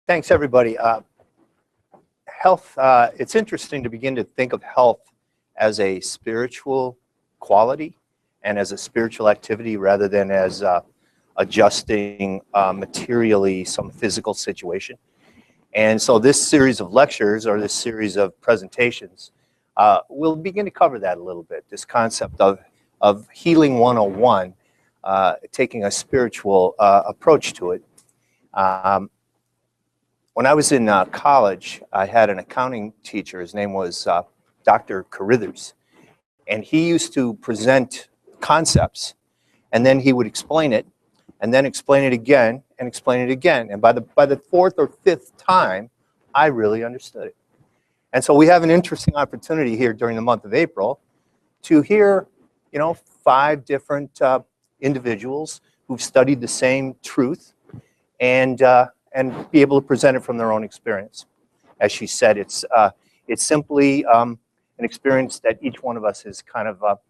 Thanks, everybody. Health, it's interesting to begin to think of health as a spiritual quality and as a spiritual activity rather than as adjusting materially some physical situation. And so this series of lectures or this series of presentations will begin to cover that a little bit, this concept of healing 101, taking a spiritual approach to it. When I was in college, I had an accounting teacher. His name was Dr. Carithers, and he used to present concepts, and then he would explain it, and then explain it again, and explain it again. And by the fourth or fifth time, I really understood it. And so we have an interesting opportunity here during the month of April to hear, 5 different individuals who've studied the same truth and be able to present it from their own experience. As she said, it's simply an experience that each one of us has kind of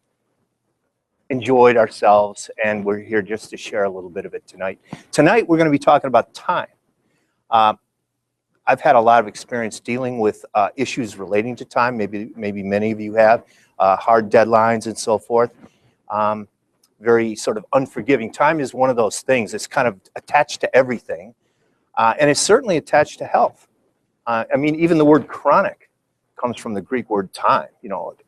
enjoyed ourselves, and we're here just to share a little bit of it tonight. Tonight, we're going to be talking about time. I've had a lot of experience dealing with issues relating to time. Maybe many of you have, hard deadlines and so forth. Very sort of unforgiving. Time is one of those things that's kind of attached to everything. And it's certainly attached to health. I mean, even the word chronic comes from the Greek word time,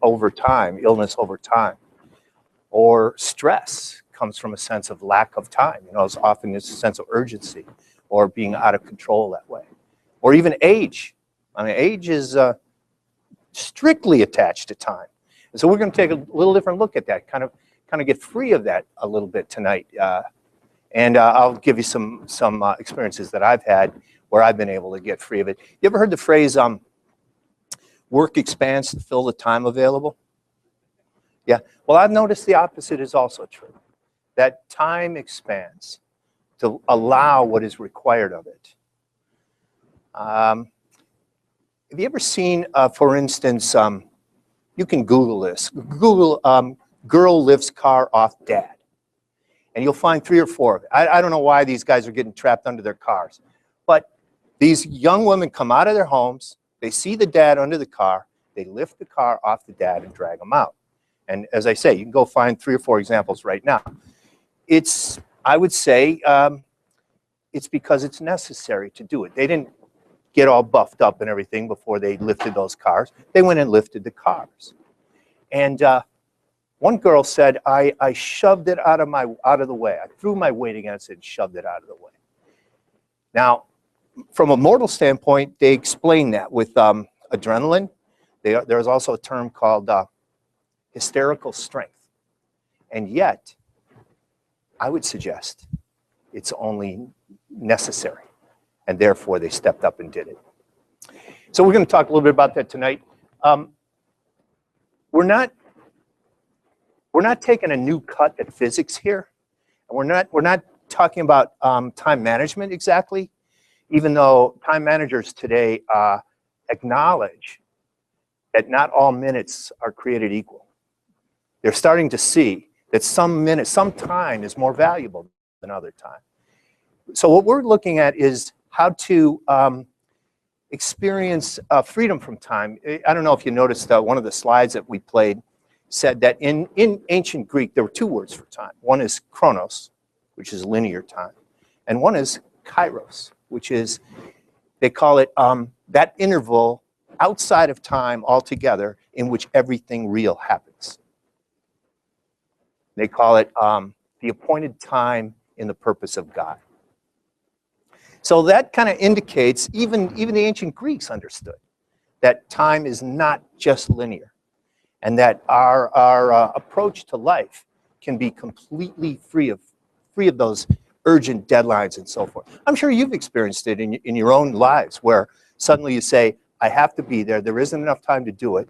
over time, illness over time. Or stress comes from a sense of lack of time. It's often this sense of urgency or being out of control that way. Or even age. I mean, age is strictly attached to time. And so we're going to take a little different look at that, kind of get free of that a little bit tonight. And I'll give you some experiences that I've had where I've been able to get free of it. You ever heard the phrase, work expands to fill the time available? Yeah, well, I've noticed the opposite is also true. That time expands to allow what is required of it. Have you ever seen, for instance, you can Google this. Google girl lifts car off dad. And you'll find 3 or 4 of it. I don't know why these guys are getting trapped under their cars. But these young women come out of their homes, they see the dad under the car, they lift the car off the dad and drag him out. And as I say, you can go find 3 or 4 examples right now. I would say, it's because it's necessary to do it. They didn't get all buffed up and everything before they lifted those cars. They went and lifted the cars. And one girl said, I shoved it out of the way. I threw my weight against it and shoved it out of the way. Now, from a mortal standpoint, they explain that with adrenaline. There's also a term called hysterical strength. And yet, I would suggest it's only necessary. And therefore, they stepped up and did it. So we're going to talk a little bit about that tonight. We're not taking a new cut at physics here. And we're not talking about time management exactly, even though time managers today acknowledge that not all minutes are created equal. They're starting to see that some time is more valuable than other time. So what we're looking at is how to experience freedom from time. I don't know if you noticed one of the slides that we played said that in ancient Greek, there were 2 words for time. One is chronos, which is linear time, and one is kairos, which is, they call it that interval outside of time altogether in which everything real happens. They call it the appointed time in the purpose of God. So that kind of indicates, even the ancient Greeks understood that time is not just linear. And that our approach to life can be completely free of those urgent deadlines and so forth. I'm sure you've experienced it in your own lives where suddenly you say, I have to be there, there isn't enough time to do it,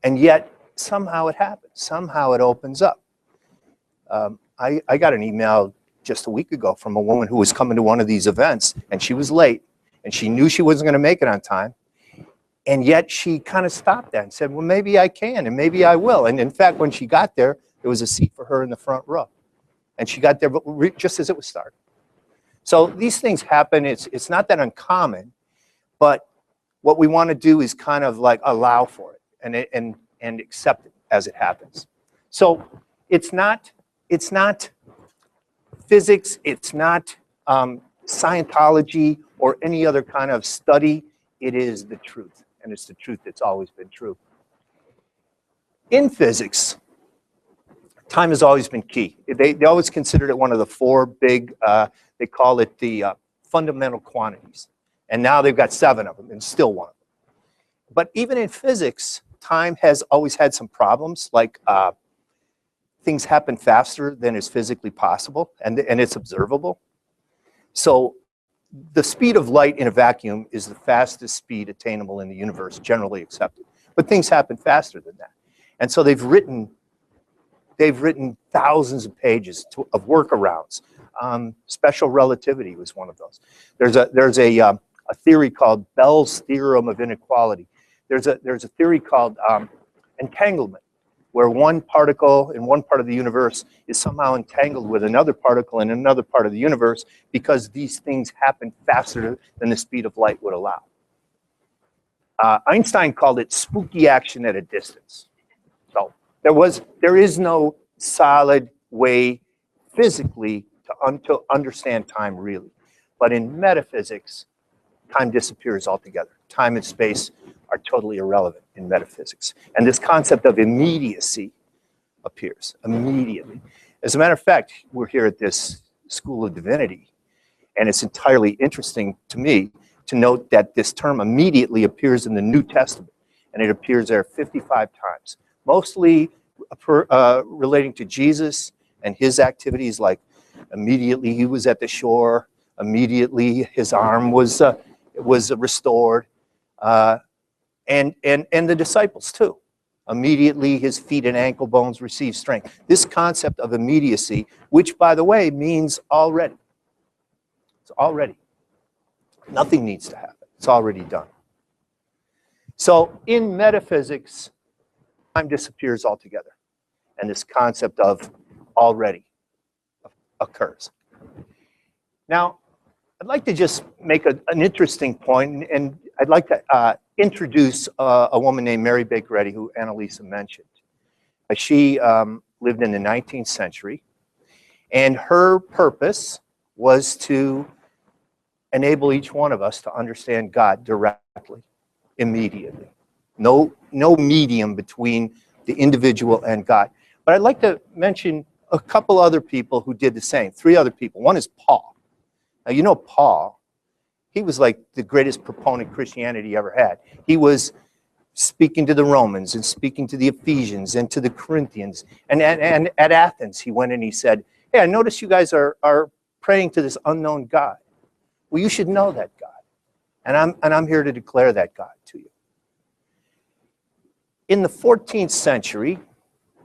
and yet somehow it happens, somehow it opens up. I got an email just a week ago from a woman who was coming to one of these events, and she was late, and she knew she wasn't going to make it on time. And yet she kind of stopped that and said, well, maybe I can and maybe I will. And in fact, when she got there was a seat for her in the front row. And she got there just as it was starting. So these things happen. It's not that uncommon, but what we want to do is kind of like allow for it and accept it as it happens. So it's not physics, it's not Scientology or any other kind of study. It is the truth, and it's the truth that's always been true. In physics, time has always been key. They always considered it one of the four big, they call it the fundamental quantities. And now they've got 7 of them, and still one of them. But even in physics, time has always had some problems, like things happen faster than is physically possible, and it's observable. So the speed of light in a vacuum is the fastest speed attainable in the universe, generally accepted. But things happen faster than that. And so they've written thousands of pages of workarounds. Special relativity was one of those. There's a theory called Bell's theorem of inequality. There's a theory called entanglement, where one particle in one part of the universe is somehow entangled with another particle in another part of the universe because these things happen faster than the speed of light would allow. Einstein called it spooky action at a distance. So there is no solid way physically to understand time really. But in metaphysics, time disappears altogether. Time and space are totally irrelevant in metaphysics. And this concept of immediacy appears immediately. As a matter of fact, we're here at this School of Divinity, and it's entirely interesting to me to note that this term immediately appears in the New Testament, and it appears there 55 times, mostly relating to Jesus and his activities, like immediately he was at the shore, immediately his arm was restored, and the disciples too. Immediately his feet and ankle bones received strength. This concept of immediacy, which by the way means already. It's already. Nothing needs to happen. It's already done. So in metaphysics, time disappears altogether. And this concept of already occurs. Now, I'd like to just make an interesting point, and I'd like to introduce a woman named Mary Baker Eddy, who Annalisa mentioned. She lived in the 19th century, and her purpose was to enable each one of us to understand God directly, immediately. No medium between the individual and God. But I'd like to mention a couple other people who did the same, 3 other people. One is Paul. Now, you know Paul, he was like the greatest proponent Christianity ever had. He was speaking to the Romans and speaking to the Ephesians and to the Corinthians. And at Athens, he went and he said, hey, I notice you guys are praying to this unknown God. Well, you should know that God. And I'm here to declare that God to you. In the 14th century,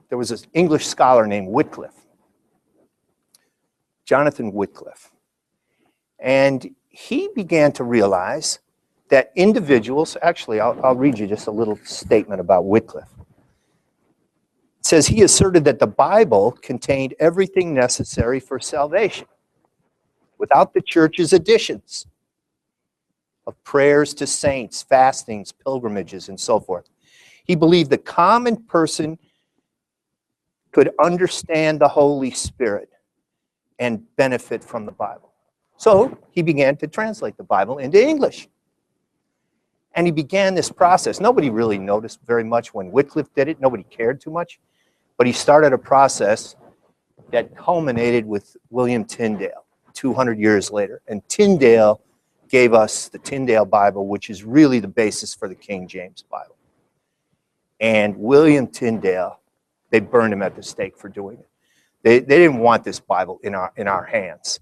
there was this English scholar named Wycliffe, Jonathan Wycliffe. And he began to realize that individuals, actually, I'll read you just a little statement about Wycliffe. It says, he asserted that the Bible contained everything necessary for salvation, without the church's additions of prayers to saints, fastings, pilgrimages, and so forth. He believed the common person could understand the Holy Spirit and benefit from the Bible. So he began to translate the Bible into English. And he began this process. Nobody really noticed very much when Wycliffe did it. Nobody cared too much. But he started a process that culminated with William Tyndale 200 years later. And Tyndale gave us the Tyndale Bible, which is really the basis for the King James Bible. And William Tyndale, they burned him at the stake for doing it. They didn't want this Bible in our hands.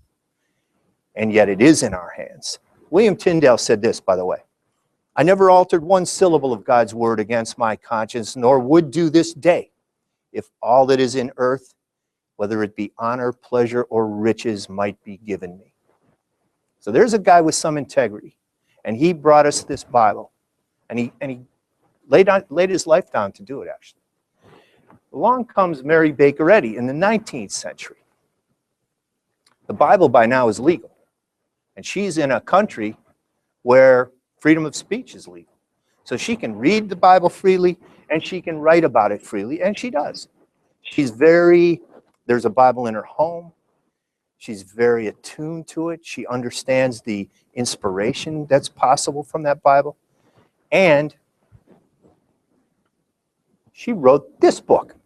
And yet it is in our hands. William Tyndale said this, by the way. I never altered one syllable of God's word against my conscience, nor would do this day, if all that is in earth, whether it be honor, pleasure, or riches, might be given me. So there's a guy with some integrity, and he brought us this Bible, and he laid his life down to do it, actually. Along comes Mary Baker Eddy in the 19th century. The Bible by now is legal. And she's in a country where freedom of speech is legal. So she can read the Bible freely, and she can write about it freely, and she does. There's a Bible in her home. She's very attuned to it. She understands the inspiration that's possible from that Bible. And she wrote this book.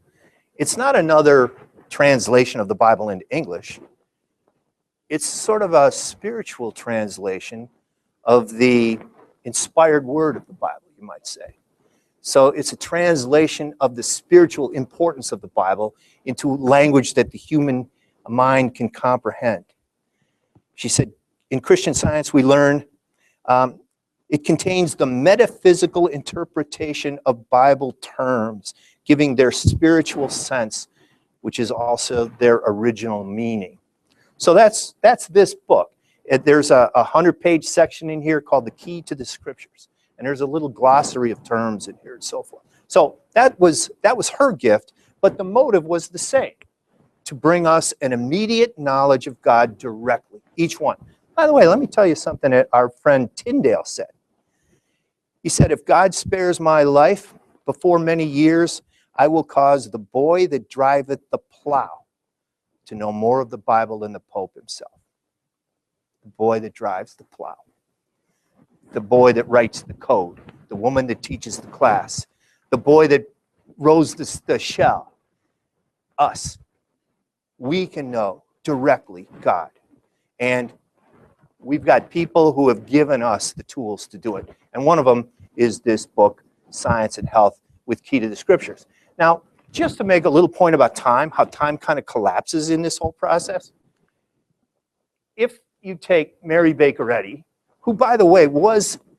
It's not another translation of the Bible into English. It's sort of a spiritual translation of the inspired word of the Bible, you might say. So it's a translation of the spiritual importance of the Bible into language that the human mind can comprehend. She said, in Christian Science, we learn it contains the metaphysical interpretation of Bible terms, giving their spiritual sense, which is also their original meaning. So that's this book. There's a 100-page section in here called The Key to the Scriptures. And there's a little glossary of terms in here and so forth. So that was her gift, but the motive was the same, to bring us an immediate knowledge of God directly, each one. By the way, let me tell you something that our friend Tyndale said. He said, if God spares my life before many years, I will cause the boy that driveth the plow to know more of the Bible than the Pope himself. The boy that drives the plow. The boy that writes the code. The woman that teaches the class. The boy that rows the shell. Us. We can know directly God. And we've got people who have given us the tools to do it. And one of them is this book, Science and Health with Key to the Scriptures. Now, just to make a little point about time, how time kind of collapses in this whole process. If you take Mary Baker Eddy, who, by the way,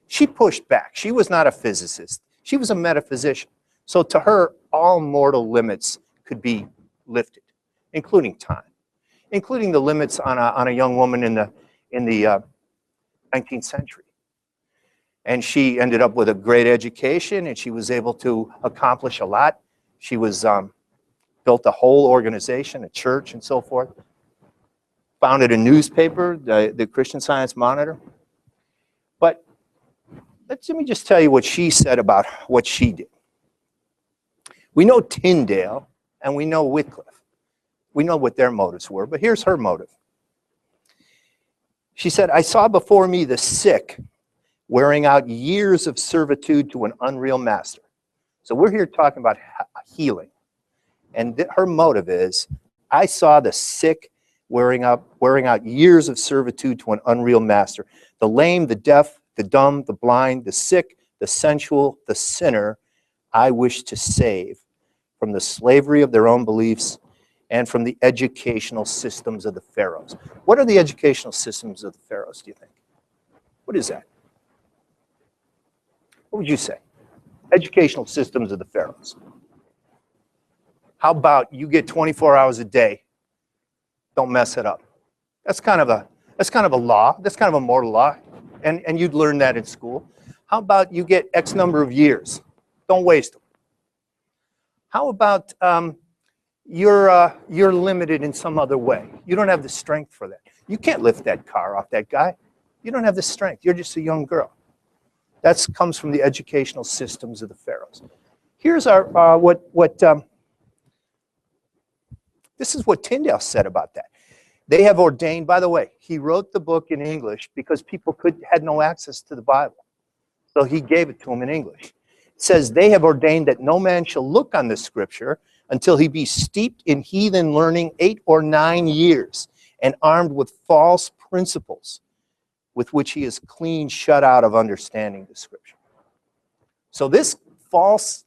she pushed back. She was not a physicist. She was a metaphysician. So to her, all mortal limits could be lifted, including time, including the limits on a young woman in the 19th century. And she ended up with a great education, and she was able to accomplish a lot. She was built a whole organization, a church, and so forth. Founded a newspaper, the Christian Science Monitor. But let me just tell you what she said about what she did. We know Tyndale, and we know Wycliffe. We know what their motives were, but here's her motive. She said, I saw before me the sick wearing out years of servitude to an unreal master. So we're here talking about healing. And her motive is, I saw the sick wearing out years of servitude to an unreal master. The lame, the deaf, the dumb, the blind, the sick, the sensual, the sinner, I wish to save from the slavery of their own beliefs and from the educational systems of the pharaohs. What are the educational systems of the pharaohs, do you think? What is that? What would you say? Educational systems of the pharaohs. How about you get 24 hours a day? Don't mess it up. That's kind of a law. That's kind of a moral law. And you'd learn that in school. How about you get X number of years? Don't waste them. How about you're limited in some other way? You don't have the strength for that. You can't lift that car off that guy. You don't have the strength. You're just a young girl. That comes from the educational systems of the pharaohs. Here's our this is what Tyndale said about that. They have ordained, by the way, he wrote the book in English because people had no access to the Bible. So he gave it to them in English. It says, they have ordained that no man shall look on the scripture until he be steeped in heathen learning 8 or 9 years and armed with false principles with which he is clean shut out of understanding the scripture. So this false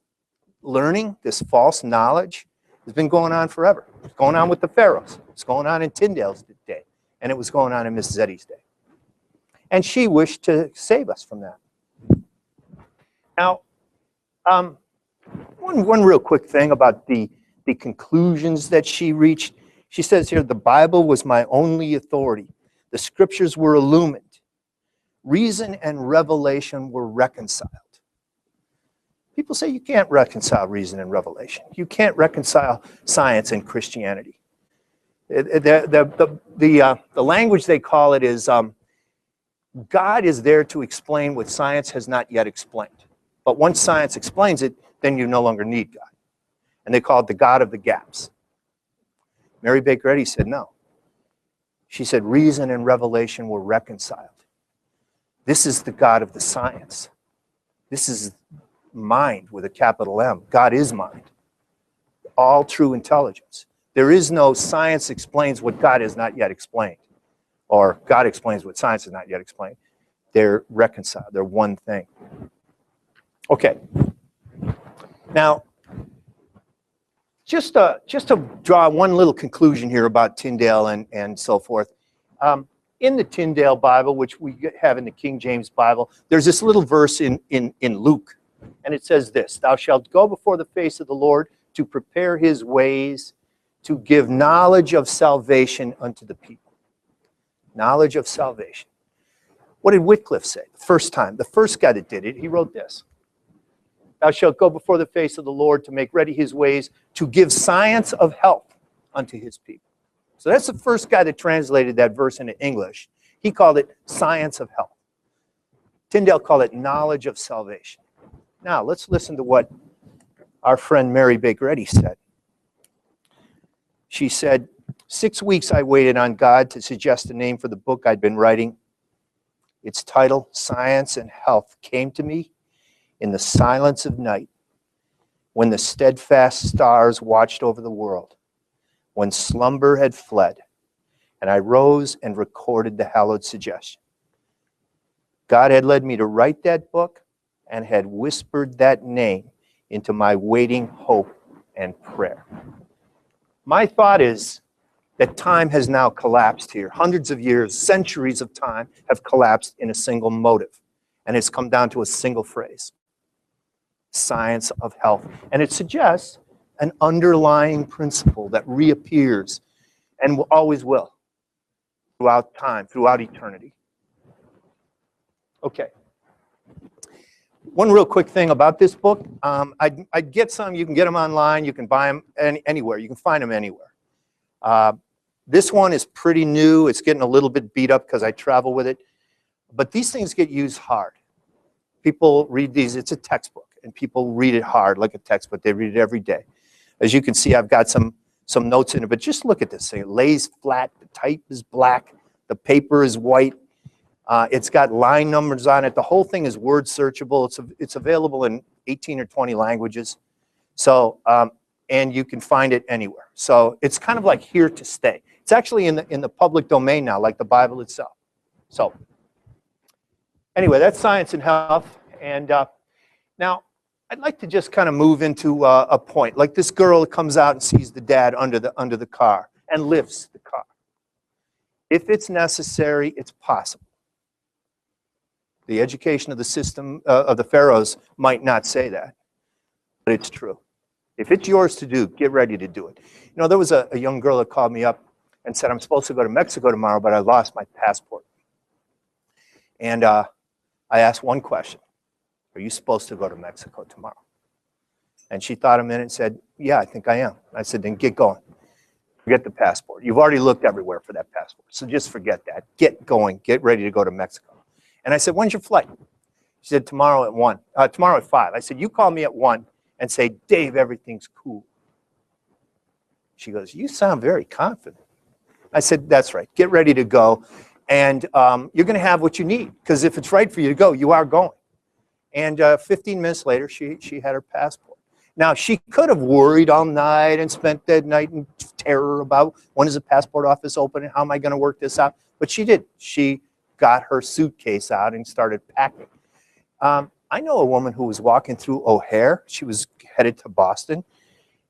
learning, this false knowledge has been going on forever. It's going on with the pharaohs. It's going on in Tyndale's day. And it was going on in Mrs. Eddy's day. And she wished to save us from that. Now, one real quick thing about the conclusions that she reached. She says here, the Bible was my only authority. The scriptures were illumined. Reason and revelation were reconciled. People say you can't reconcile reason and revelation. You can't reconcile science and Christianity. The language they call it is God is there to explain what science has not yet explained. But once science explains it, then you no longer need God. And they call it the God of the gaps. Mary Baker Eddy said no. She said reason and revelation were reconciled. This is the God of the science. This is mind with a capital M. God is mind. All true intelligence. There is no science explains what God has not yet explained. Or God explains what science has not yet explained. They're reconciled. They're one thing. Okay. Now, just to draw one little conclusion here about Tyndale and so forth. In the Tyndale Bible, which we have in the King James Bible, there's this little verse in Luke. And it says this, thou shalt go before the face of the Lord to prepare his ways, to give knowledge of salvation unto the people. Knowledge of salvation. What did Wycliffe say the first time? The first guy that did it, he wrote this. Thou shalt go before the face of the Lord to make ready his ways, to give science of health unto his people. So that's the first guy that translated that verse into English. He called it science of health. Tyndale called it knowledge of salvation. Now, let's listen to what our friend Mary Baker Eddy said. She said, 6 weeks I waited on God to suggest a name for the book I'd been writing. Its title, Science and Health, came to me in the silence of night, when the steadfast stars watched over the world, when slumber had fled, and I rose and recorded the hallowed suggestion. God had led me to write that book and had whispered that name into my waiting hope and prayer. My thought is that time has now collapsed here. Hundreds of years, centuries of time have collapsed in a single motive, and it's come down to a single phrase. Science of health. And it suggests an underlying principle that reappears and always will throughout time, throughout eternity. Okay. One real quick thing about this book. I'd get some. You can get them online. You can buy them anywhere. You can find them anywhere. This one is pretty new. It's getting a little bit beat up because I travel with it. But these things get used hard. People read these. It's a textbook. And people read it hard like a textbook. They read it every day. As you can see, I've got some notes in it, but just look at this thing. It lays flat, the type is black, the paper is white, it's got line numbers on it. The whole thing is word searchable. It's available in 18 or 20 languages. So, and you can find it anywhere. So it's kind of like here to stay. It's actually in the public domain now, like the Bible itself. So anyway, that's Science and Health. And now, I'd like to just kind of move into a point. Like this girl that comes out and sees the dad under the car and lifts the car. If it's necessary, it's possible. The education of the system of the pharaohs might not say that, but it's true. If it's yours to do, get ready to do it. You know, there was a young girl that called me up and said, I'm supposed to go to Mexico tomorrow, but I lost my passport. And I asked one question. Are you supposed to go to Mexico tomorrow? And she thought a minute and said, yeah, I think I am. I said, then get going. Forget the passport. You've already looked everywhere for that passport. So just forget that. Get going. Get ready to go to Mexico. And I said, when's your flight? She said, tomorrow at 1. Tomorrow at 5. I said, you call me at 1 and say, Dave, everything's cool. She goes, you sound very confident. I said, that's right. Get ready to go. And you're going to have what you need. Because if it's right for you to go, you are going. And 15 minutes later, she had her passport. Now, she could have worried all night and spent that night in terror about when is the passport office open and how am I going to work this out. But she did. She got her suitcase out and started packing. I know a woman who was walking through O'Hare. She was headed to Boston.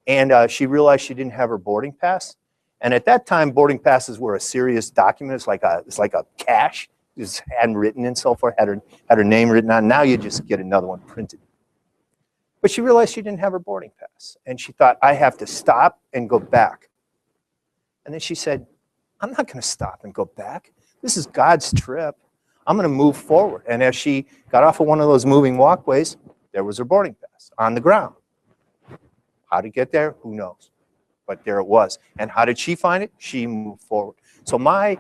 And she realized she didn't have her boarding pass. And at that time, boarding passes were a serious document. It's like a cash. It was handwritten and so forth, had her name written on. Now you just get another one printed. But she realized she didn't have her boarding pass. And she thought, I have to stop and go back. And then she said, I'm not going to stop and go back. This is God's trip. I'm going to move forward. And as she got off of one of those moving walkways, there was her boarding pass on the ground. How to get there? Who knows? But there it was. And how did she find it? She moved forward. So my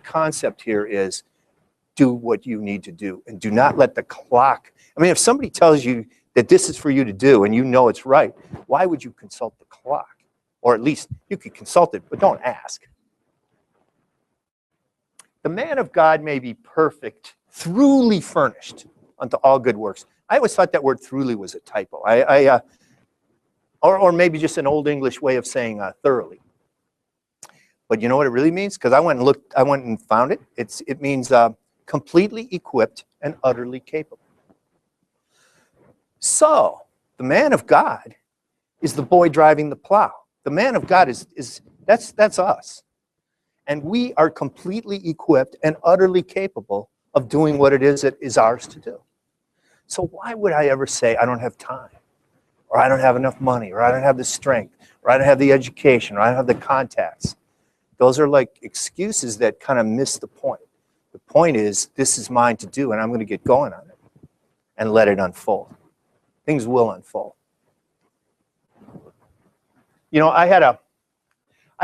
concept here is, do what you need to do, and do not let the clock. I mean, if somebody tells you that this is for you to do and you know it's right, why would you consult the clock? Or at least you could consult it, but don't ask. The man of God may be perfect, throughly furnished unto all good works. I always thought that word throughly was a typo. Or maybe just an old English way of saying thoroughly. But you know what it really means? Because I went and found it. It means completely equipped and utterly capable. So the man of God is the boy driving the plow. The man of God that's us. And we are completely equipped and utterly capable of doing what it is that is ours to do. So why would I ever say I don't have time, or I don't have enough money, or I don't have the strength, or I don't have the education, or I don't have the contacts? Those are like excuses that kind of miss the point. The point is, this is mine to do, and I'm going to get going on it and let it unfold. Things will unfold. You know, I had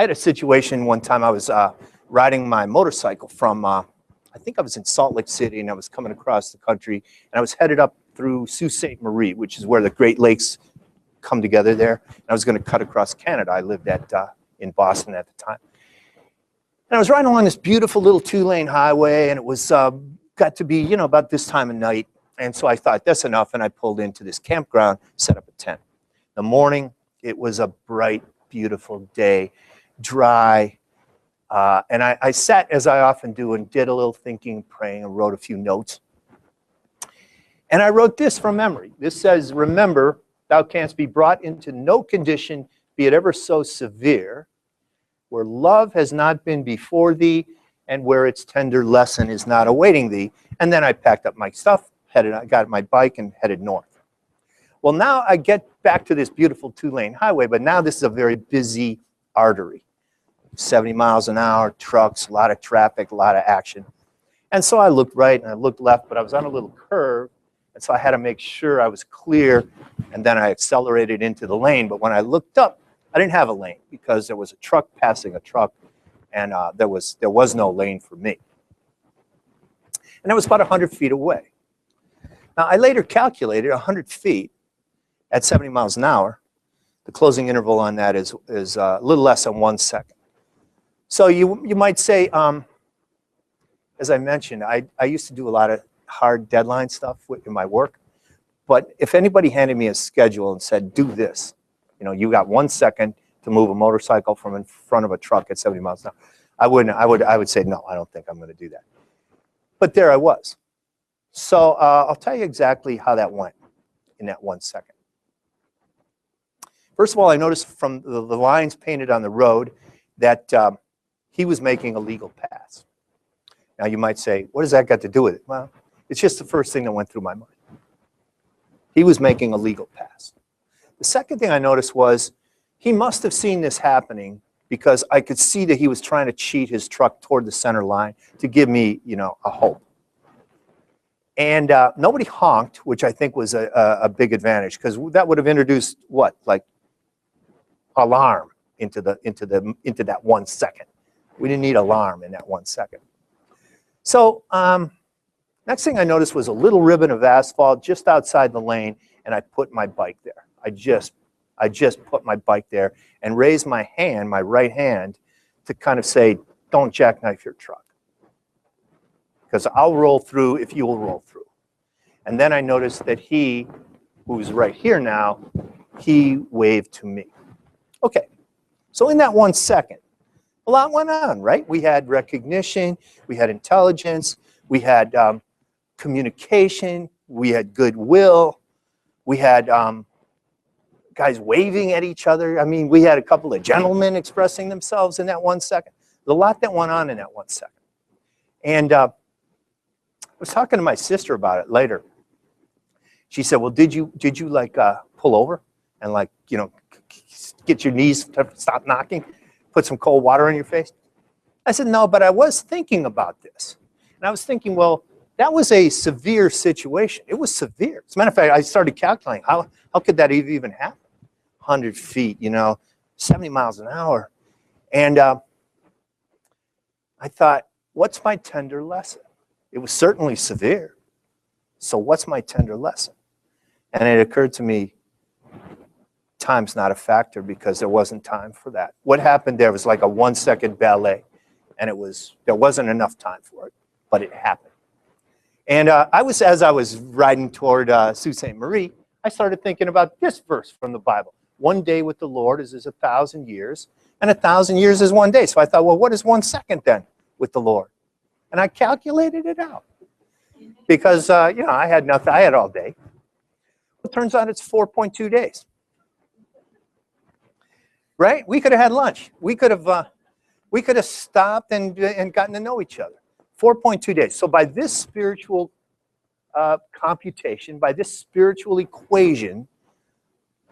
a situation one time. I was riding my motorcycle from, I think I was in Salt Lake City, and I was coming across the country, and I was headed up through Sault Ste. Marie, which is where the Great Lakes come together there. And I was going to cut across Canada. I lived in Boston at the time. And I was riding along this beautiful little 2-lane highway, and it was got to be, you know, about this time of night. And so I thought, that's enough, and I pulled into this campground, set up a tent. In the morning, it was a bright, beautiful day, dry, and I sat, as I often do, and did a little thinking, praying, and wrote a few notes. And I wrote this from memory. This says, remember, thou canst be brought into no condition, be it ever so severe, where love has not been before thee, and where its tender lesson is not awaiting thee. And then I packed up my stuff, I got my bike, and headed north. Well, now I get back to this beautiful 2-lane highway, but now this is a very busy artery. 70 miles an hour, trucks, a lot of traffic, a lot of action. And so I looked right and I looked left, but I was on a little curve, and so I had to make sure I was clear, and then I accelerated into the lane. But when I looked up, I didn't have a lane because there was a truck passing a truck, and there was no lane for me. And it was about 100 feet away. Now, I later calculated 100 feet at 70 miles an hour. The closing interval on that is a little less than 1 second. So you might say, as I mentioned, I used to do a lot of hard deadline stuff in my work. But if anybody handed me a schedule and said, do this, you know, you got 1 second to move a motorcycle from in front of a truck at 70 miles an hour, I would say, no, I don't think I'm going to do that. But there I was. So I'll tell you exactly how that went in that 1 second. First of all, I noticed from the lines painted on the road that he was making a legal pass. Now you might say, what does that got to do with it? Well, it's just the first thing that went through my mind. He was making a legal pass. The second thing I noticed was he must have seen this happening, because I could see that he was trying to cheat his truck toward the center line to give me, you know, a hope. And nobody honked, which I think was a big advantage, because that would have introduced what, like alarm into that 1 second. We didn't need alarm in that 1 second. So next thing I noticed was a little ribbon of asphalt just outside the lane, and I put my bike there. I just put my bike there and raised my hand, my right hand, to kind of say, don't jackknife your truck, because I'll roll through if you will roll through. And then I noticed that he, who's right here now, he waved to me. Okay, so in that 1 second, a lot went on, right? We had recognition, we had intelligence, we had communication, we had goodwill, we had guys waving at each other. I mean, we had a couple of gentlemen expressing themselves in that 1 second. There's a lot that went on in that 1 second. And I was talking to my sister about it later. She said, well, did you like pull over and, like, you know, get your knees to stop knocking, put some cold water on your face? I said, no, but I was thinking about this. And I was thinking, well, that was a severe situation. It was severe. As a matter of fact, I started calculating, how could that even happen? 100 feet, you know, 70 miles an hour. And I thought, what's my tender lesson? It was certainly severe. So what's my tender lesson? And it occurred to me, time's not a factor because there wasn't time for that. What happened there was like a 1-second ballet, and there wasn't enough time for it, but it happened. And as I was riding toward Sault Ste. Marie, I started thinking about this verse from the Bible. 1 day with the Lord is 1,000 years, and 1,000 years is 1 day. So I thought, well, what is 1 second then with the Lord? And I calculated it out because, I had nothing. I had all day. It turns out it's 4.2 days. Right? We could have had lunch. We could have stopped and gotten to know each other. 4.2 days. So by this spiritual computation, by this spiritual equation,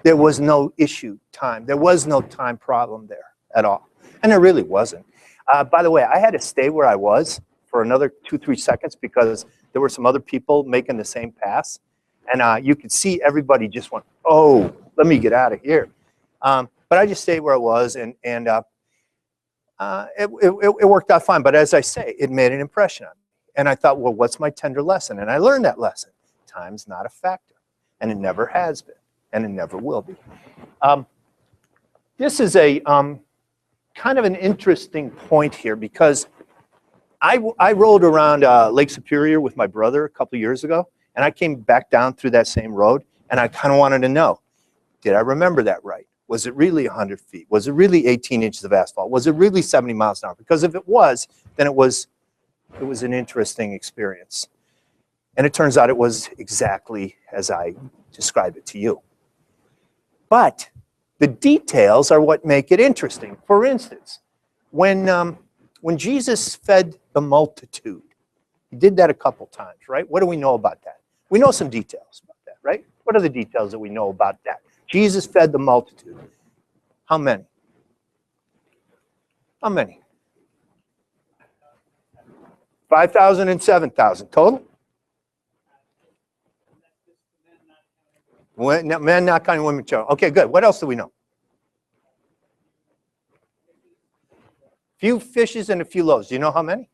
there was no issue time. There was no time problem there at all. And there really wasn't. By the way, I had to stay where I was for another 2-3 seconds because there were some other people making the same pass. And you could see everybody just went, oh, let me get out of here. But I just stayed where I was, and it worked out fine. But as I say, it made an impression on me. And I thought, well, what's my tender lesson? And I learned that lesson. Time's not a factor. And it never has been. And it never will be. This is a kind of an interesting point here because I rode around Lake Superior with my brother a couple of years ago. And I came back down through that same road. And I kind of wanted to know, did I remember that right? Was it really 100 feet? Was it really 18 inches of asphalt? Was it really 70 miles an hour? Because if it was, then it was an interesting experience. And it turns out it was exactly as I described it to you. But the details are what make it interesting. For instance, when Jesus fed the multitude, he did that a couple times, right? What do we know about that? We know some details about that, right? What are the details that we know about that? Jesus fed the multitude. How many? How many? 5,000 and 7,000 total? Men not counting women, children. Okay, good. What else do we know? Few fishes and a few loaves. Do you know how many?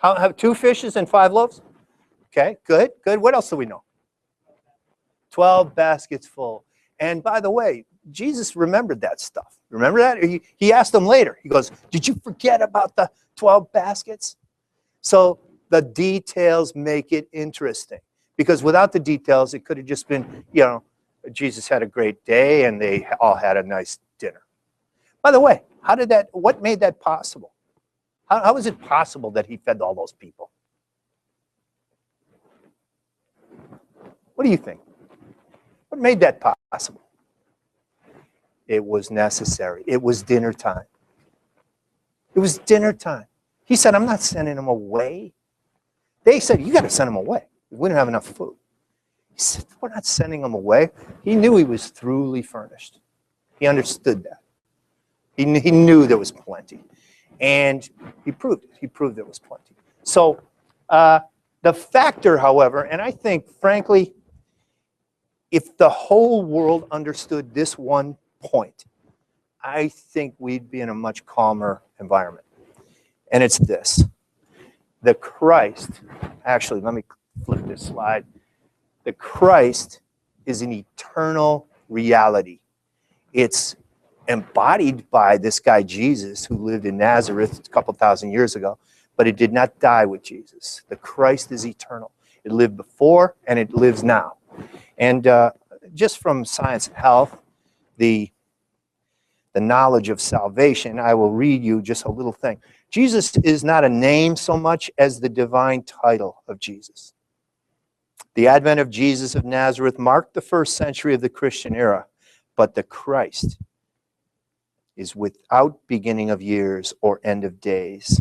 Have 2 fishes and 5 loaves? Okay, good, good. What else do we know? 12 baskets full. And by the way, Jesus remembered that stuff. Remember that? He asked them later. He goes, did you forget about the 12 baskets? So the details make it interesting. Because without the details, it could have just been, Jesus had a great day and they all had a nice dinner. By the way, what made that possible? How is it possible that he fed all those people? What do you think? What made that possible? It was necessary. It was dinner time. It was dinner time. He said, I'm not sending them away. They said, you got to send them away. We didn't have enough food. He said, we're not sending them away. He knew he was thoroughly furnished. He understood that. He knew there was plenty. And he proved it. He proved there was plenty. So the factor, however, and I think, frankly, if the whole world understood this one point, I think we'd be in a much calmer environment. And it's this. The Christ, actually, let me flip this slide. The Christ is an eternal reality. It's embodied by this guy Jesus who lived in Nazareth a couple thousand years ago, but it did not die with Jesus. The Christ is eternal. It lived before and it lives now. And just from Science and Health, the knowledge of salvation, I will read you just a little thing. Jesus is not a name so much as the divine title of Jesus. The advent of Jesus of Nazareth marked the first century of the Christian era, but the Christ is without beginning of years or end of days.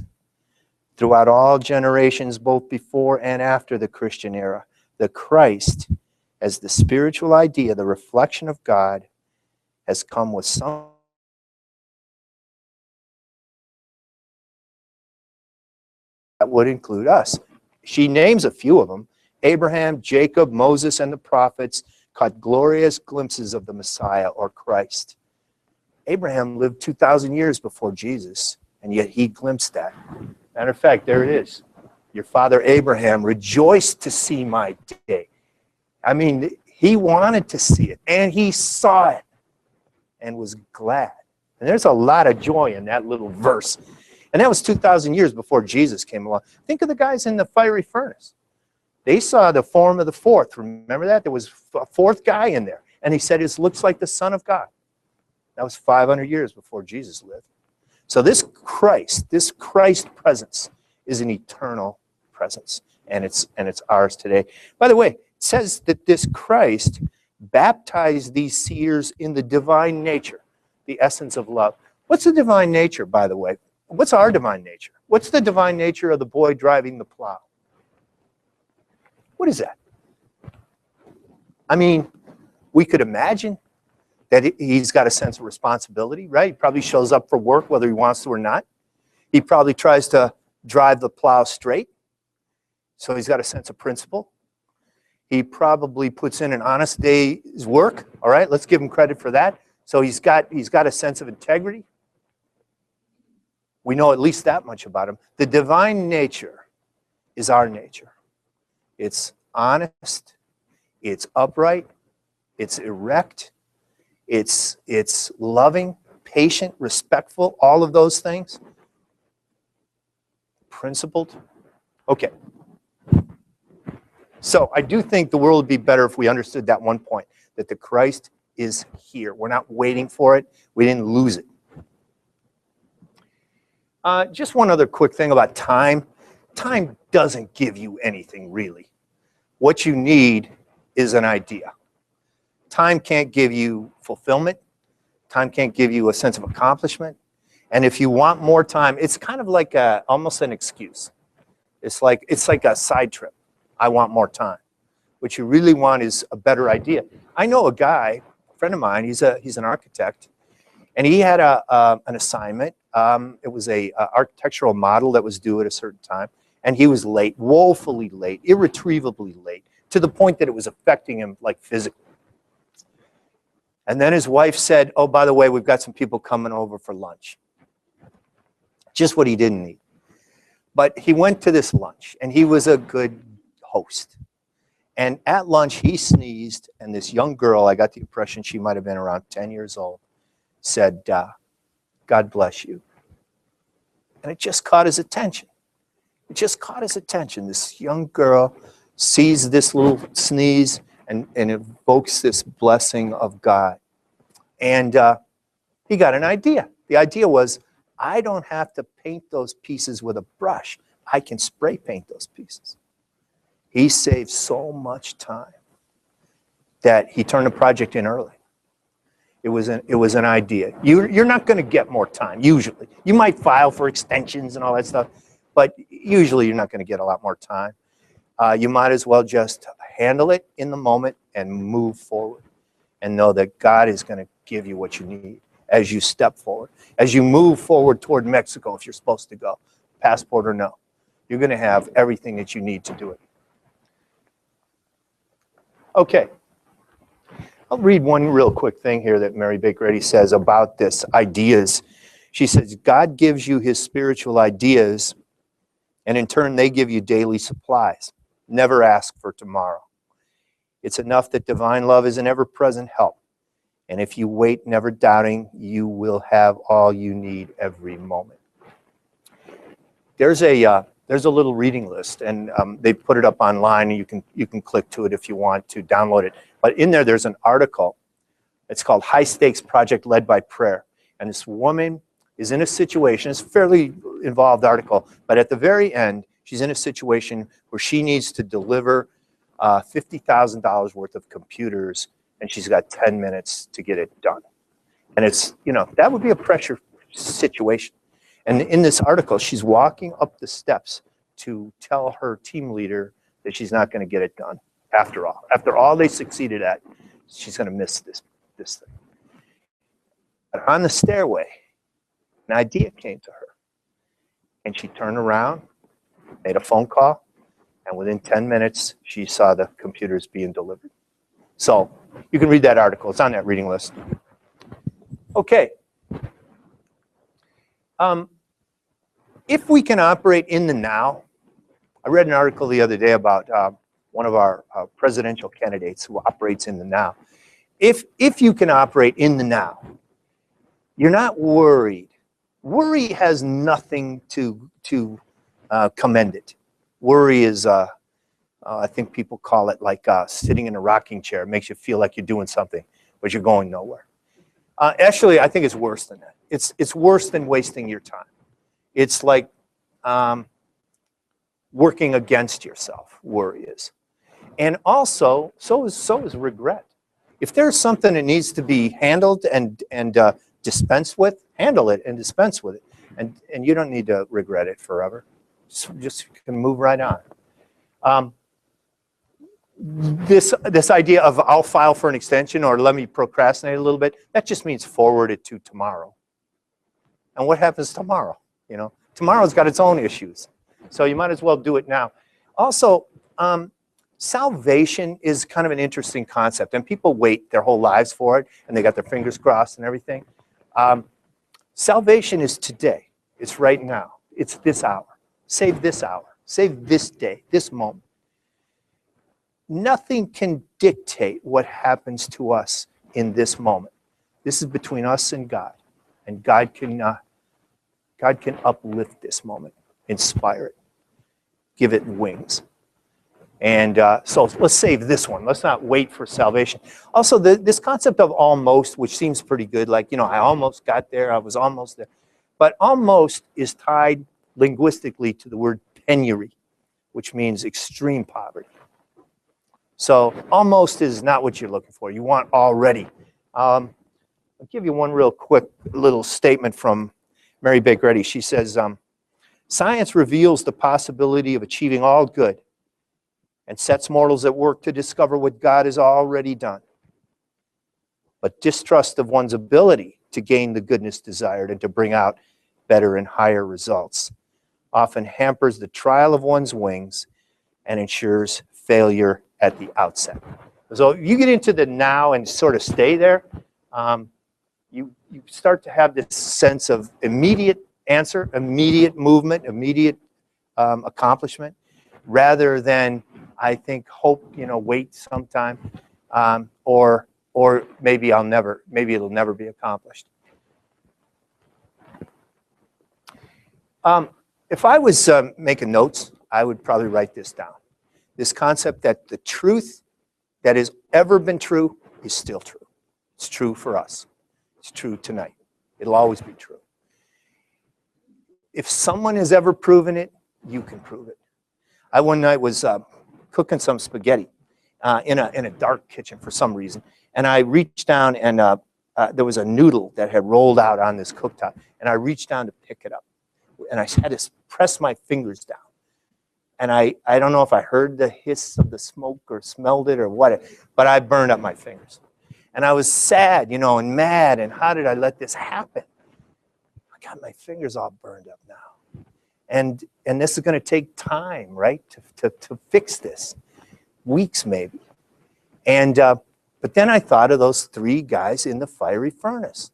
Throughout all generations, both before and after the Christian era, the Christ, as the spiritual idea, the reflection of God, has come with some that would include us. She names a few of them. Abraham, Jacob, Moses, and the prophets caught glorious glimpses of the Messiah or Christ. Abraham lived 2,000 years before Jesus, and yet he glimpsed that. Matter of fact, there it is. Your father Abraham rejoiced to see my day. I mean, he wanted to see it, and he saw it and was glad. And there's a lot of joy in that little verse. And that was 2,000 years before Jesus came along. Think of the guys in the fiery furnace. They saw the form of the fourth. Remember that? There was a fourth guy in there. And he said, it looks like the Son of God. That was 500 years before Jesus lived. So this Christ presence is an eternal presence. And it's ours today. By the way, it says that this Christ baptized these seers in the divine nature, the essence of love. What's the divine nature, by the way? What's our divine nature? What's the divine nature of the boy driving the plow? What is that? I mean, we could imagine that he's got a sense of responsibility, right? He probably shows up for work whether he wants to or not. He probably tries to drive the plow straight, so he's got a sense of principle. He probably puts in an honest day's work, all right? Let's give him credit for that. So he's got a sense of integrity. We know at least that much about him. The divine nature is our nature. It's honest, it's upright, it's erect, it's loving, patient, respectful, all of those things. Principled. Okay. So I do think the world would be better if we understood that one point, that the Christ is here. We're not waiting for it. We didn't lose it. Just one other quick thing about time. Time doesn't give you anything, really. What you need is an idea. Time can't give you fulfillment. Time can't give you a sense of accomplishment. And if you want more time, it's kind of like almost an excuse. It's like a side trip. I want more time. What you really want is a better idea. I know a guy, a friend of mine, he's an architect, and he had an assignment. It was a architectural model that was due at a certain time, and he was late, woefully late, irretrievably late, to the point that it was affecting him like physically. And then his wife said, oh, by the way, we've got some people coming over for lunch. Just what he didn't need. But he went to this lunch, and he was a good host. And at lunch, he sneezed, and this young girl, I got the impression she might have been around 10 years old, said, God bless you. And it just caught his attention. It just caught his attention. This young girl sees this little sneeze and evokes this blessing of God. And he got an idea. The idea was, I don't have to paint those pieces with a brush. I can spray paint those pieces. He saved so much time that he turned the project in early. It was an idea. You're not going to get more time, usually. You might file for extensions and all that stuff, but usually you're not going to get a lot more time. You might as well just handle it in the moment and move forward and know that God is going to give you what you need as you step forward. As you move forward toward Mexico, if you're supposed to go, passport or no, you're going to have everything that you need to do it. Okay. I'll read one real quick thing here that Mary Baker Eddy says about this ideas. She says, God gives you his spiritual ideas, and in turn, they give you daily supplies. Never ask for tomorrow. It's enough that divine love is an ever-present help. And if you wait, never doubting, you will have all you need every moment. There's a little reading list, and they put it up online, and you can click to it if you want to download it. But in there's an article. It's called High Stakes Project Led by Prayer. And this woman is in a situation, it's a fairly involved article, but at the very end, she's in a situation where she needs to deliver $50,000 worth of computers, and she's got 10 minutes to get it done. And it's, that would be a pressure situation. And in this article, she's walking up the steps to tell her team leader that she's not going to get it done. After all they succeeded at, she's going to miss this thing. But on the stairway, an idea came to her. And she turned around, made a phone call, and within 10 minutes, she saw the computers being delivered. So you can read that article. It's on that reading list. Okay. if we can operate in the now, I read an article the other day about one of our presidential candidates who operates in the now. If you can operate in the now, you're not worried. Worry has nothing to commend it. Worry is, I think people call it like sitting in a rocking chair. It makes you feel like you're doing something, but you're going nowhere. Actually, I think it's worse than that. It's worse than wasting your time. It's like working against yourself, worry is. And also, so is regret. If there's something that needs to be handled and dispensed with, handle it and dispense with it. And you don't need to regret it forever. Just can move right on. This idea of I'll file for an extension or let me procrastinate a little bit, that just means forward it to tomorrow. And what happens tomorrow? You know, tomorrow's got its own issues. So you might as well do it now. Also, salvation is kind of an interesting concept, and people wait their whole lives for it, and they got their fingers crossed and everything. Salvation is today. It's right now. It's this hour. Save this hour. Save this day, this moment. Nothing can dictate what happens to us in this moment. This is between us and God can uplift this moment, inspire it, give it wings. And so let's save this one. Let's not wait for salvation. Also, this concept of almost, which seems pretty good, like, you know, I almost got there, I was almost there. But almost is tied linguistically to the word penury, which means extreme poverty. So almost is not what you're looking for. You want already. I'll give you one real quick little statement from Mary Baker Eddy. She says, science reveals the possibility of achieving all good and sets mortals at work to discover what God has already done. But distrust of one's ability to gain the goodness desired and to bring out better and higher results often hampers the trial of one's wings and ensures failure at the outset. So if you get into the now and sort of stay there, you start to have this sense of immediate answer, immediate movement, immediate accomplishment, rather than, I think, hope, you know, wait sometime, or maybe it'll never be accomplished. If I was making notes, I would probably write this down. This concept that the truth that has ever been true is still true. It's true for us. It's true tonight. It'll always be true. If someone has ever proven it, you can prove it. I one night was cooking some spaghetti in a dark kitchen for some reason, and I reached down and there was a noodle that had rolled out on this cooktop, and I reached down to pick it up, and I had to press my fingers down. And I don't know if I heard the hiss of the smoke or smelled it or what, but I burned up my fingers. And I was sad, you know, and mad, and how did I let this happen? I got my fingers all burned up now. And this is going to take time, right, to fix this. Weeks maybe. And but then I thought of those 3 guys in the fiery furnace.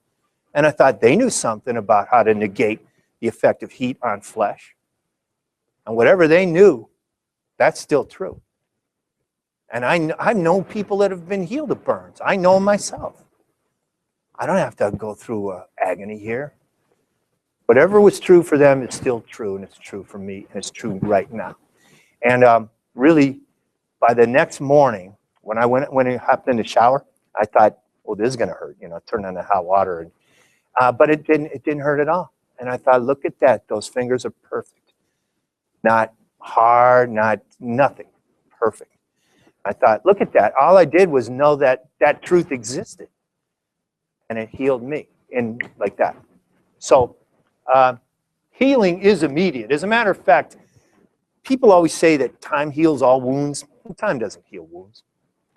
And I thought they knew something about how to negate the effect of heat on flesh. And whatever they knew, that's still true. And I've known people that have been healed of burns. I know myself. I don't have to go through agony here. Whatever was true for them is still true, and it's true for me, and it's true right now. And really, by the next morning, when I hopped in the shower, I thought, well, this is going to hurt, you know, turn on the hot water. And, but it didn't hurt at all. And I thought, look at that. Those fingers are perfect. Not hard, nothing. Perfect. I thought, look at that. All I did was know that that truth existed. And it healed me in like that. So healing is immediate. As a matter of fact, people always say that time heals all wounds. Time doesn't heal wounds.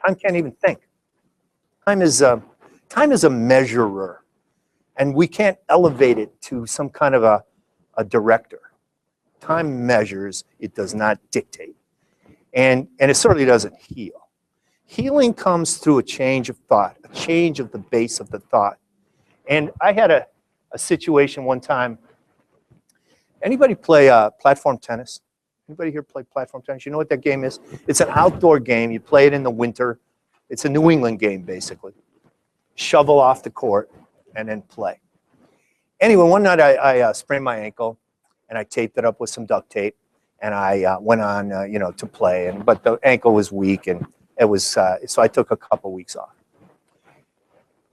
Time can't even think. Time is a measurer. And we can't elevate it to some kind of a director. Time measures, it does not dictate. And it certainly doesn't heal. Healing comes through a change of thought, a change of the base of the thought. And I had a situation one time Anybody play platform tennis? Anybody here play platform tennis? You know what that game is? It's an outdoor game. You play it in the winter. It's a New England game, basically. Shovel off the court and then play. Anyway, one night I sprained my ankle, and I taped it up with some duct tape, and I went on, to play. But the ankle was weak, and it was so I took a couple weeks off.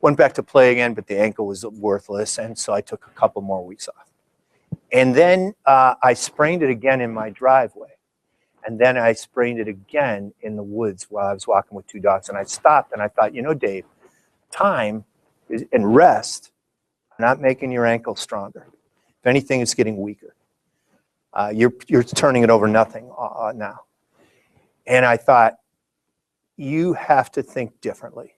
Went back to play again, but the ankle was worthless, and so I took a couple more weeks off. And then I sprained it again in my driveway. And then I sprained it again in the woods while I was walking with two dogs. And I stopped and I thought, Dave, time and rest are not making your ankle stronger. If anything, it's getting weaker. You're turning it over nothing now. And I thought, you have to think differently.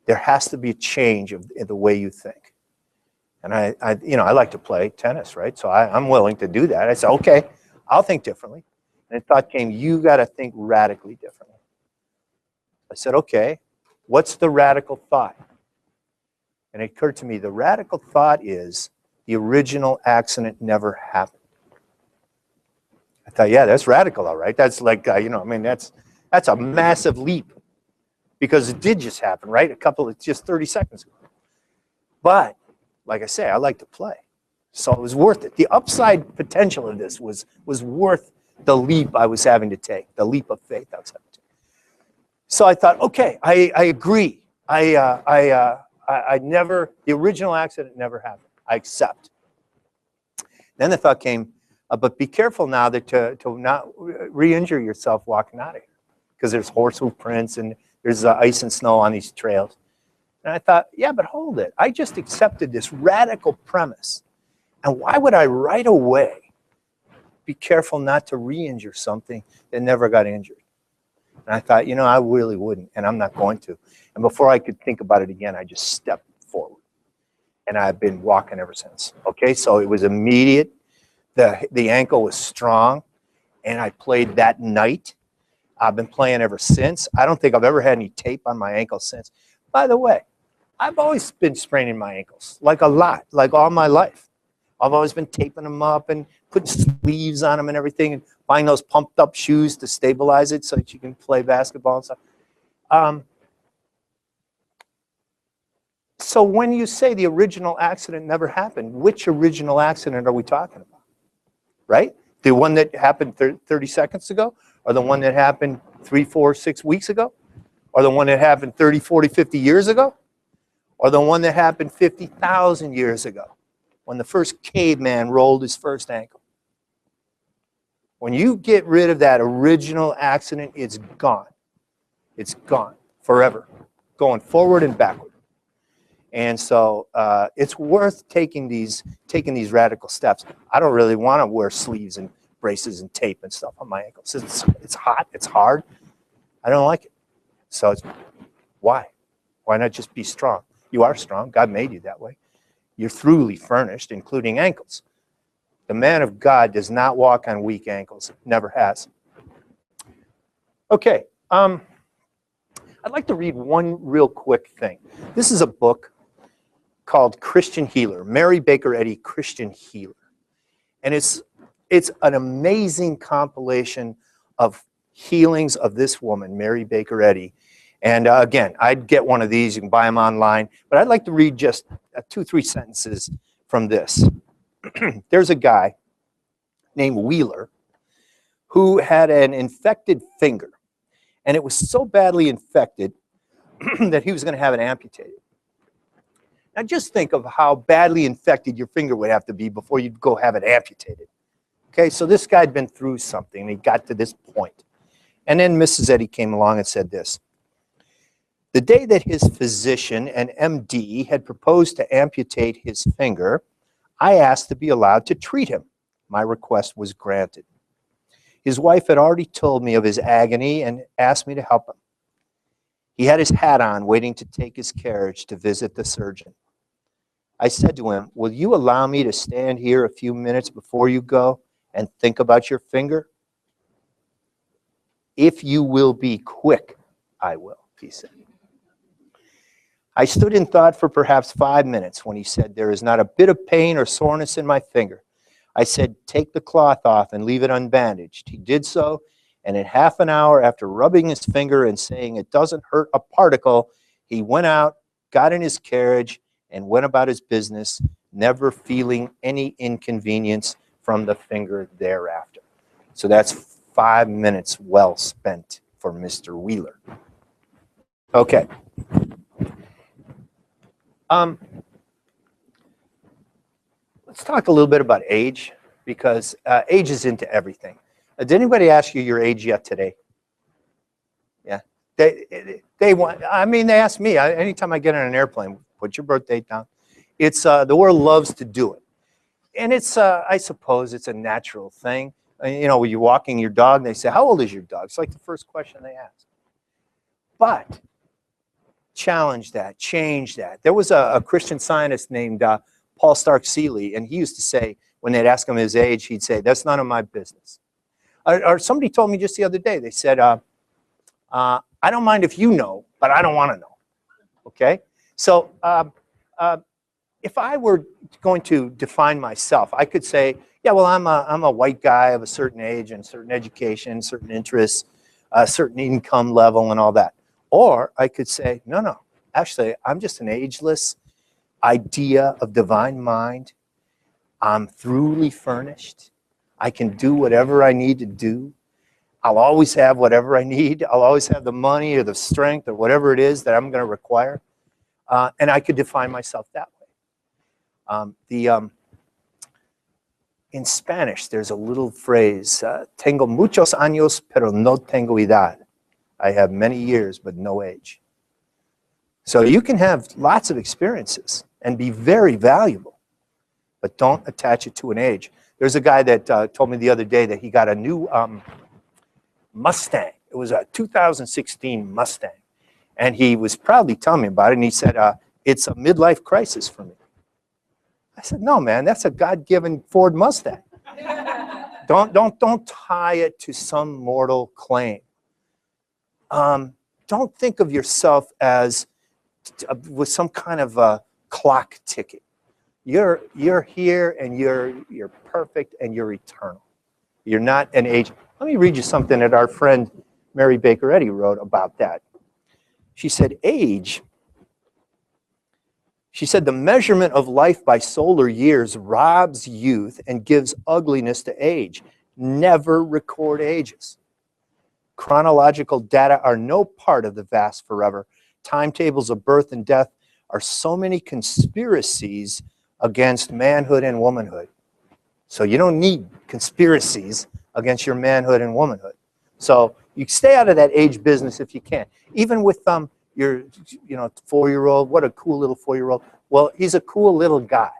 There has to be a change in the way you think. And I like to play tennis, right? So I'm willing to do that. I said, okay, I'll think differently. And the thought came, you got to think radically differently. I said, okay, what's the radical thought? And it occurred to me, the radical thought is the original accident never happened. I thought, yeah, that's radical, all right. That's like, that's a massive leap because it did just happen, right? Just 30 seconds ago. But like I say, I like to play. So it was worth it. The upside potential of this was worth the leap I was having to take, the leap of faith I was having to take. So I thought, okay, I agree. The original accident never happened. I accept. Then the thought came, but be careful now to not re-injure yourself walking out of here, because there's horse hoof prints and there's ice and snow on these trails. And I thought, yeah, but hold it. I just accepted this radical premise. And why would I right away be careful not to re-injure something that never got injured? And I thought, I really wouldn't, and I'm not going to. And before I could think about it again, I just stepped forward. And I've been walking ever since. Okay, so it was immediate. The ankle was strong, and I played that night. I've been playing ever since. I don't think I've ever had any tape on my ankle since. By the way, I've always been spraining my ankles, like a lot, like all my life. I've always been taping them up and putting sleeves on them and everything, and buying those pumped up shoes to stabilize it so that you can play basketball and stuff. So when you say the original accident never happened, which original accident are we talking about? Right? The one that happened 30 seconds ago? Or the one that happened 3, 4, 6 weeks ago? Or the one that happened 30, 40, 50 years ago? Or the one that happened 50,000 years ago, when the first caveman rolled his first ankle? When you get rid of that original accident, it's gone. It's gone forever, going forward and backward. And so it's worth taking these radical steps. I don't really want to wear sleeves and braces and tape and stuff on my ankles. It's hot. It's hard. I don't like it. So why? Why not just be strong? You are strong. God made you that way. You're thoroughly furnished, including ankles. The man of God does not walk on weak ankles. Never has. Okay. I'd like to read one real quick thing. This is a book called Christian Healer, Mary Baker Eddy, Christian Healer. And it's an amazing compilation of healings of this woman, Mary Baker Eddy. And again, I'd get one of these. You can buy them online. But I'd like to read just 2, 3 sentences from this. There's a guy named Wheeler who had an infected finger. And it was so badly infected that he was going to have it amputated. Now just think of how badly infected your finger would have to be before you'd go have it amputated. Okay, so this guy had been through something, and he got to this point. And then Mrs. Eddy came along and said this. The day that his physician, an MD, had proposed to amputate his finger, I asked to be allowed to treat him. My request was granted. His wife had already told me of his agony and asked me to help him. He had his hat on, waiting to take his carriage to visit the surgeon. I said to him, will you allow me to stand here a few minutes before you go and think about your finger? If you will be quick, I will, he said. I stood in thought for perhaps 5 minutes when he said, there is not a bit of pain or soreness in my finger. I said, take the cloth off and leave it unbandaged. He did so, and in half an hour, after rubbing his finger and saying it doesn't hurt a particle, he went out, got in his carriage, and went about his business, never feeling any inconvenience from the finger thereafter. So that's 5 minutes well spent for Mr. Wheeler. Okay. Let's talk a little bit about age, because age is into everything. Did anybody ask you your age yet today? Yeah. They want, I mean, they ask me, anytime I get on an airplane, put your birth date down. It's, the world loves to do it. And it's, I suppose it's a natural thing. You know, when you're walking your dog, they say, how old is your dog? It's like the first question they ask. But challenge that, change that. There was a Christian scientist named Paul Stark-Seeley, and he used to say, when they'd ask him his age, he'd say, that's none of my business. Or somebody told me just the other day, they said, I don't mind if you know, but I don't want to know. Okay? So if I were going to define myself, I could say, yeah, well, I'm a white guy of a certain age and certain education, certain interests, certain income level and all that. Or I could say, no, actually, I'm just an ageless idea of divine mind. I'm thoroughly furnished. I can do whatever I need to do. I'll always have whatever I need. I'll always have the money or the strength or whatever it is that I'm going to require. And I could define myself that way. In Spanish, there's a little phrase, tengo muchos años, pero no tengo edad. I have many years, but no age. So you can have lots of experiences and be very valuable, but don't attach it to an age. There's a guy that told me the other day that he got a new Mustang. It was a 2016 Mustang. And he was proudly telling me about it, and he said, it's a midlife crisis for me. I said, no, man, that's a God-given Ford Mustang. Don't tie it to some mortal claim. Don't think of yourself as with some kind of a clock ticking. You're here, and you're perfect, and you're eternal. You're not an age. Let me read you something that our friend Mary Baker Eddy wrote about that. She said, age. She said, the measurement of life by solar years robs youth and gives ugliness to age. Never record ages. Chronological data are no part of the vast forever. Timetables of birth and death are so many conspiracies against manhood and womanhood. So you don't need conspiracies against your manhood and womanhood. So you stay out of that age business if you can. Even with your 4-year-old, what a cool little 4-year-old. Well, he's a cool little guy.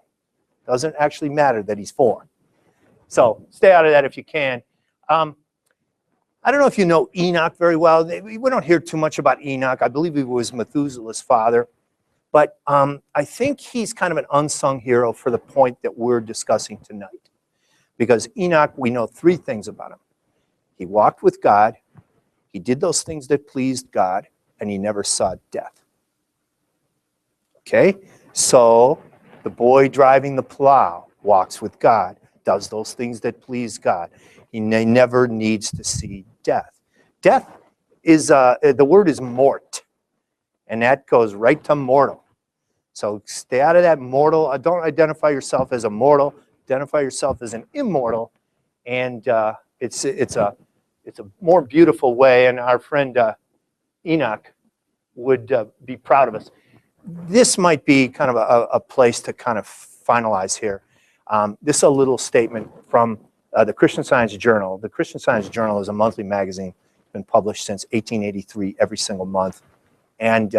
Doesn't actually matter that he's 4. So stay out of that if you can. I don't know if you know Enoch very well. We don't hear too much about Enoch. I believe he was Methuselah's father. But I think he's kind of an unsung hero for the point that we're discussing tonight. Because Enoch, we know 3 things about him. He walked with God. He did those things that pleased God. And he never saw death. Okay? So the boy driving the plow walks with God, does those things that please God. He never needs to see death. Death is, the word is mort, and that goes right to mortal. So stay out of that mortal. Don't identify yourself as a mortal. Identify yourself as an immortal, and it's a more beautiful way. And our friend Enoch would be proud of us. This might be kind of a place to kind of finalize here. This is a little statement from the Christian Science Journal. The Christian Science Journal is a monthly magazine. It's been published since 1883 every single month. And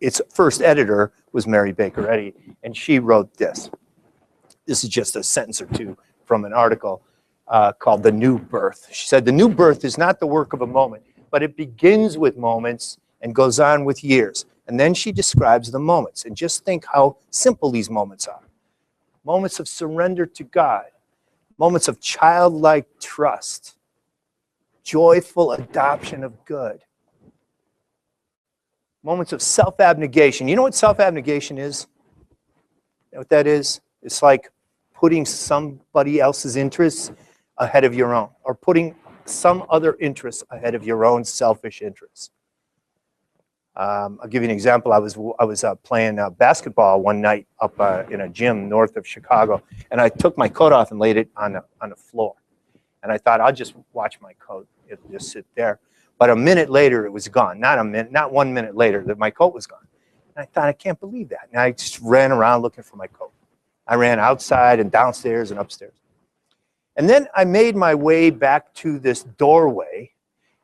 its first editor was Mary Baker Eddy, and she wrote this. This is just a sentence or 2 from an article called The New Birth. She said, the new birth is not the work of a moment, but it begins with moments and goes on with years. And then she describes the moments. And just think how simple these moments are. Moments of surrender to God. Moments of childlike trust. Joyful adoption of good. Moments of self-abnegation. You know what self-abnegation is? You know what that is? It's like putting somebody else's interests ahead of your own, or putting some other interests ahead of your own selfish interests. I'll give you an example. I was playing basketball one night up in a gym north of Chicago, and I took my coat off and laid it on the floor. And I thought, I'll just watch my coat. It'll just sit there. But a minute later, it was gone. Not 1 minute later, that my coat was gone. And I thought, I can't believe that. And I just ran around looking for my coat. I ran outside and downstairs and upstairs. And then I made my way back to this doorway,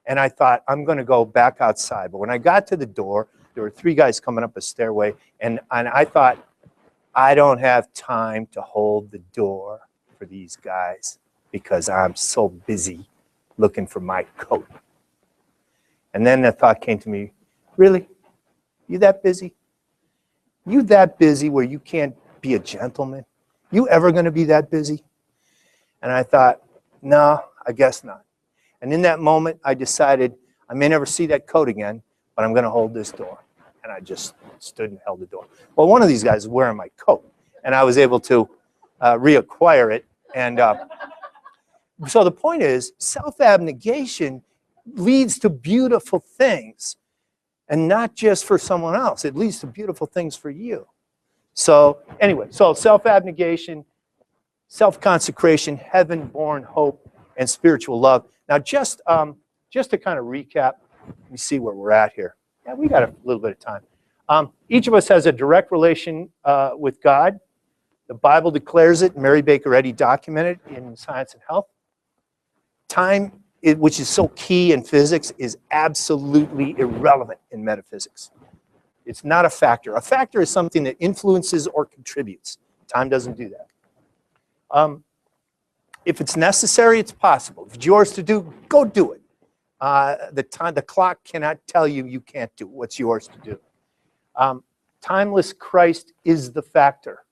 and I thought, I'm going to go back outside. But when I got to the door, there were 3 guys coming up a stairway, and I thought, I don't have time to hold the door for these guys because I'm so busy looking for my coat. And then the thought came to me, really? You that busy? You that busy where you can't be a gentleman? You ever going to be that busy? And I thought, no, I guess not. And in that moment, I decided I may never see that coat again, but I'm going to hold this door. And I just stood and held the door. Well, one of these guys was wearing my coat, and I was able to reacquire it. And so the point is, self-abnegation leads to beautiful things, and not just for someone else. It leads to beautiful things for you. So anyway, so self-abnegation, self-consecration, heaven-born hope, and spiritual love. Now, just to kind of recap, let me see where we're at here. Yeah, we got a little bit of time. Each of us has a direct relation with God. The Bible declares it. Mary Baker Eddy documented in Science and Health. Time, which is so key in physics, is absolutely irrelevant in metaphysics. It's not a factor. A factor is something that influences or contributes. Time doesn't do that. If it's necessary, it's possible. If it's yours to do, go do it. The clock cannot tell you you can't do what's yours to do. Timeless Christ is the factor.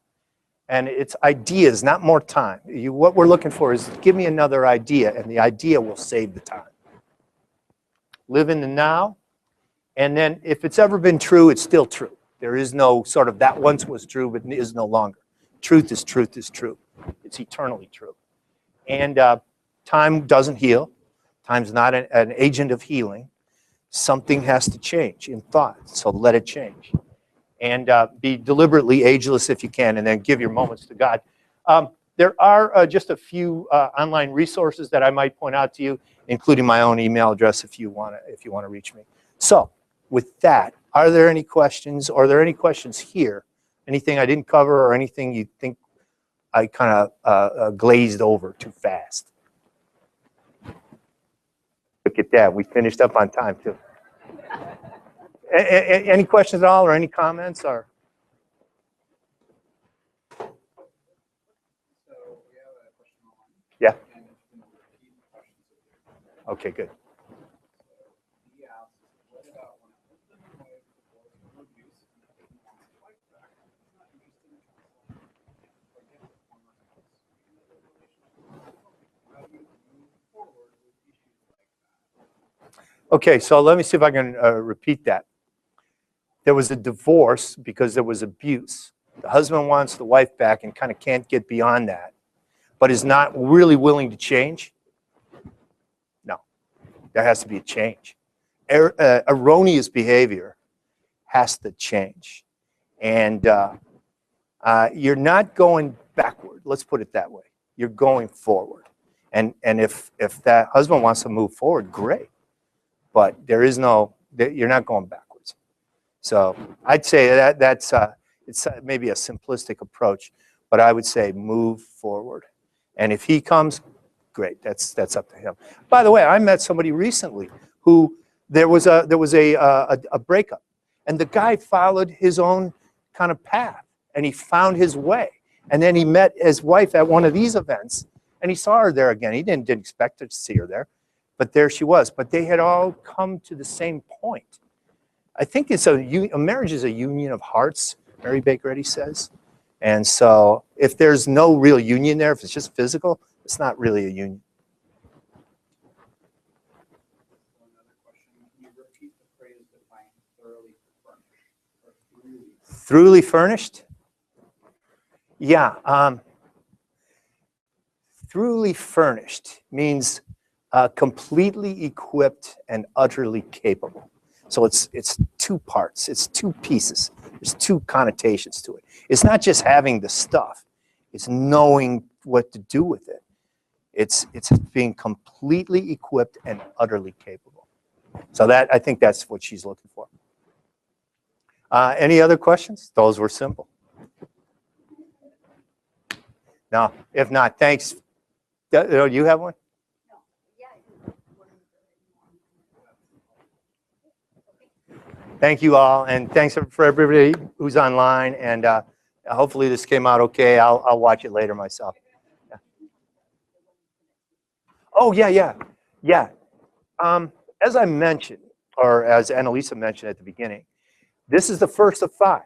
And it's ideas, not more time. What we're looking for is, give me another idea, and the idea will save the time. Live in the now, and then if it's ever been true, it's still true. There is no sort of that once was true, but is no longer. Truth is truth is true. It's eternally true. And time doesn't heal. Time's not an agent of healing. Something has to change in thought, so let it change. And be deliberately ageless if you can, and then give your moments to God. There are just a few online resources that I might point out to you, including my own email address if you want to reach me. So, with that, are there any questions? Are there any questions here? Anything I didn't cover, or anything you think I kind of glazed over too fast? Look at that, we finished up on time too. Any questions at all, or any comments? Or So we have a question online. Yeah. And it's been repeat questions. Okay, good. He asks, what about when a husband and wife divorce over abuse and the husband wants his wife back? He's not interested in counseling and forget the former spouse in another relationship. How do you move forward with issues like that? Okay, so let me see if I can repeat that. There was a divorce because there was abuse. The husband wants the wife back and kind of can't get beyond that, but is not really willing to change. No, there has to be a change. Erroneous behavior has to change. And you're not going backward, let's put it that way. You're going forward. And if that husband wants to move forward, great. But there is no, you're not going backwards. So I'd say that's it's maybe a simplistic approach, but I would say move forward. And if he comes, great. That's up to him. By the way, I met somebody recently who there was a breakup, and the guy followed his own kind of path, and he found his way. And then he met his wife at one of these events, and he saw her there again. He didn't expect to see her there, but there she was. But they had all come to the same point. I think it's a marriage is a union of hearts, Mary Baker Eddy says. And so if there's no real union there, if it's just physical, it's not really a union. Another question, can you repeat the phrase defined thoroughly furnished? Or Thoroughly furnished? Yeah. truly furnished means completely equipped and utterly capable. So it's two parts, it's two pieces. There's two connotations to it. It's not just having the stuff, it's knowing what to do with it. It's being completely equipped and utterly capable. So that, I think that's what she's looking for. Any other questions? Those were simple. No, if not, thanks. Do you have one? Thank you all, and thanks for everybody who's online, and hopefully this came out okay. I'll watch it later myself. Yeah. Oh, yeah. As I mentioned, or as Annalisa mentioned at the beginning, this is the first of 5.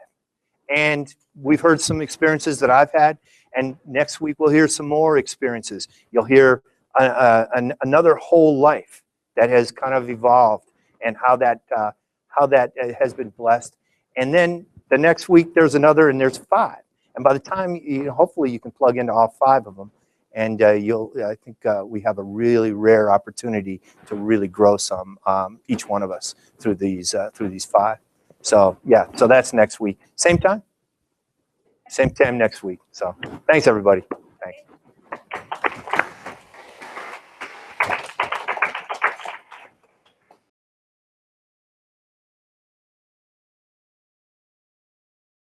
And we've heard some experiences that I've had, and next week we'll hear some more experiences. You'll hear another whole life that has kind of evolved, and how that has been blessed. And then the next week there's another, and there's 5. And by the time, hopefully you can plug into all 5 of them, and I think we have a really rare opportunity to really grow some, each one of us, through these 5. So yeah, so that's next week. Same time next week. So thanks, everybody.